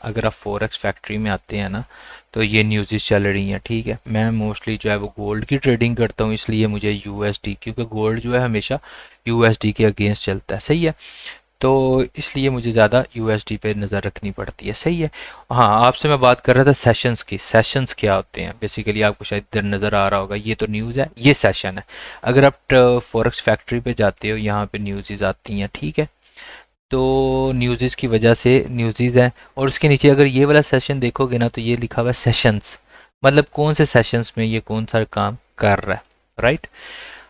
अगर आप forex factory में आते हैं ना, तो ये न्यूज़ चल रही हैं, ठीक है। मैं मोस्टली जो है वो गोल्ड की ट्रेडिंग करता हूँ, इसलिए मुझे यूएसडी, क्योंकि गोल्ड जो है हमेशा यूएसडी के अगेंस्ट चलता है, सही है। तो इसलिए मुझे ज़्यादा यूएसडी पे नज़र रखनी पड़ती है, सही है। हाँ, आपसे मैं बात कर रहा था सेशंस की। सेशंस क्या होते हैं बेसिकली, आपको शायद इधर नज़र आ रहा होगा, ये तो न्यूज़ है, ये सेशन है। अगर आप फॉरेक्स फैक्ट्री पे जाते हो, यहाँ पे न्यूज़ आती हैं, ठीक है। तो न्यूज़ की वजह से न्यूज़ है, और उसके नीचे अगर ये वाला सेशन देखोगे ना, तो ये लिखा हुआ है सेशंस, मतलब कौन से सेशंस में ये कौन सा काम कर रहा है, राइट।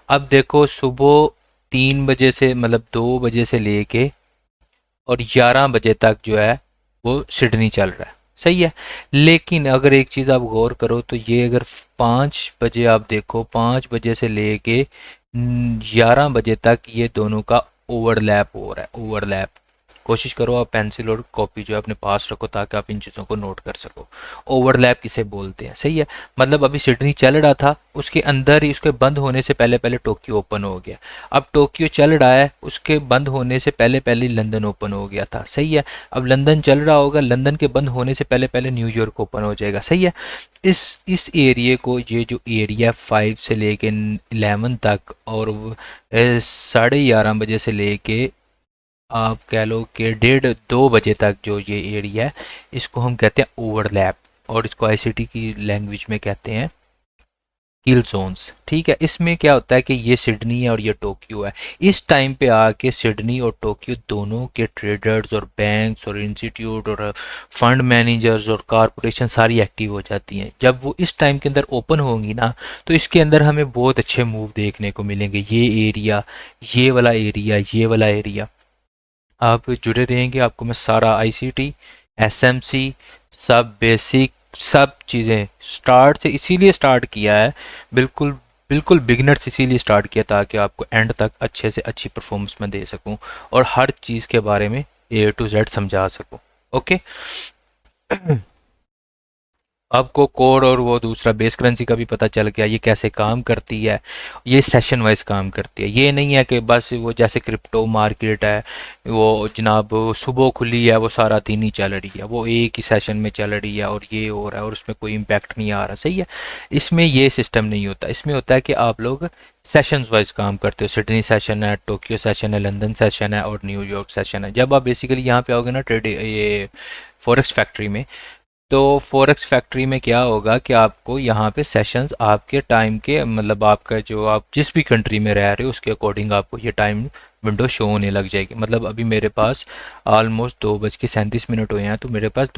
अब देखो, सुबह 3 बजे से, मतलब 2 बजे से लेके और 11 बजे तक जो है वो सिडनी चल रहा है, सही है। लेकिन अगर एक चीज़ आप गौर करो, तो ये अगर 5 बजे आप देखो, 5 बजे से लेके 11 बजे तक ये दोनों का ओवरलैप हो रहा है, ओवरलैप। कोशिश करो आप पेंसिल और कॉपी जो है अपने पास रखो, ताकि आप इन चीज़ों को नोट कर सको। ओवरलैप किसे बोलते हैं, सही है। मतलब अभी सिडनी चल रहा था, उसके अंदर ही उसके बंद होने से पहले पहले टोक्यो ओपन हो गया। अब टोक्यो चल रहा है, उसके बंद होने से पहले पहले लंदन ओपन हो गया था, सही है। अब लंदन चल रहा होगा, लंदन के बंद होने से पहले पहले न्यूयॉर्क ओपन हो जाएगा, सही है। इस एरिए को, ये जो एरिया 5 से लेके 11 तक, और 11:30 बजे से लेके आप कह लो कि 1:30-2 बजे तक जो ये एरिया है, इसको हम कहते हैं ओवरलैप, और इसको आईसीटी की लैंग्वेज में कहते हैं किल जोन्स, ठीक है। इसमें क्या होता है कि ये सिडनी है और ये टोक्यो है। इस टाइम पे आके सिडनी और टोक्यो दोनों के ट्रेडर्स और बैंक्स और इंस्टीट्यूट और फंड मैनेजर्स और कॉरपोरेशन सारी एक्टिव हो जाती हैं। जब वो इस टाइम के अंदर ओपन होंगी ना, तो इसके अंदर हमें बहुत अच्छे मूव देखने को मिलेंगे। ये एरिया, ये वाला एरिया, ये वाला एरिया, आप जुड़े रहेंगे, आपको मैं सारा आईसीटी, एसएमसी, सब बेसिक, सब चीज़ें स्टार्ट से इसीलिए स्टार्ट किया है, बिल्कुल बिल्कुल बिगनर्स इसीलिए स्टार्ट किया, ताकि आपको एंड तक अच्छे से अच्छी परफॉर्मेंस में दे सकूं, और हर चीज़ के बारे में A to Z समझा सकूं, ओके। आपको कोड और वो दूसरा बेस करेंसी का भी पता चल गया, ये कैसे काम करती है। ये सेशन वाइज काम करती है, ये नहीं है कि बस वो जैसे क्रिप्टो मार्केट है, वो जनाब सुबह खुली है, वो सारा दिन ही चल रही है, वो एक ही सेशन में चल रही है और ये हो रहा है और उसमें कोई इम्पैक्ट नहीं आ रहा, सही है। इसमें ये सिस्टम नहीं होता, इसमें होता है कि आप लोग सेशंस वाइज काम करते हो। सिडनी सेशन है, टोक्यो सेशन है, लंदन सेशन है और न्यूयॉर्क सेशन है। जब आप बेसिकली यहाँ पे आओगे ना ट्रेड, ये फॉरेक्स फैक्ट्री में, तो फॉरेक्स फैक्ट्री में क्या होगा कि आपको यहाँ पे सेशंस आपके टाइम के, मतलब आपका जो आप जिस भी कंट्री में रह रहे हो उसके अकॉर्डिंग आपको ये टाइम विंडो शो होने लग जाएगी। मतलब अभी मेरे पास ऑलमोस्ट 2:37 हुए हैं, तो मेरे पास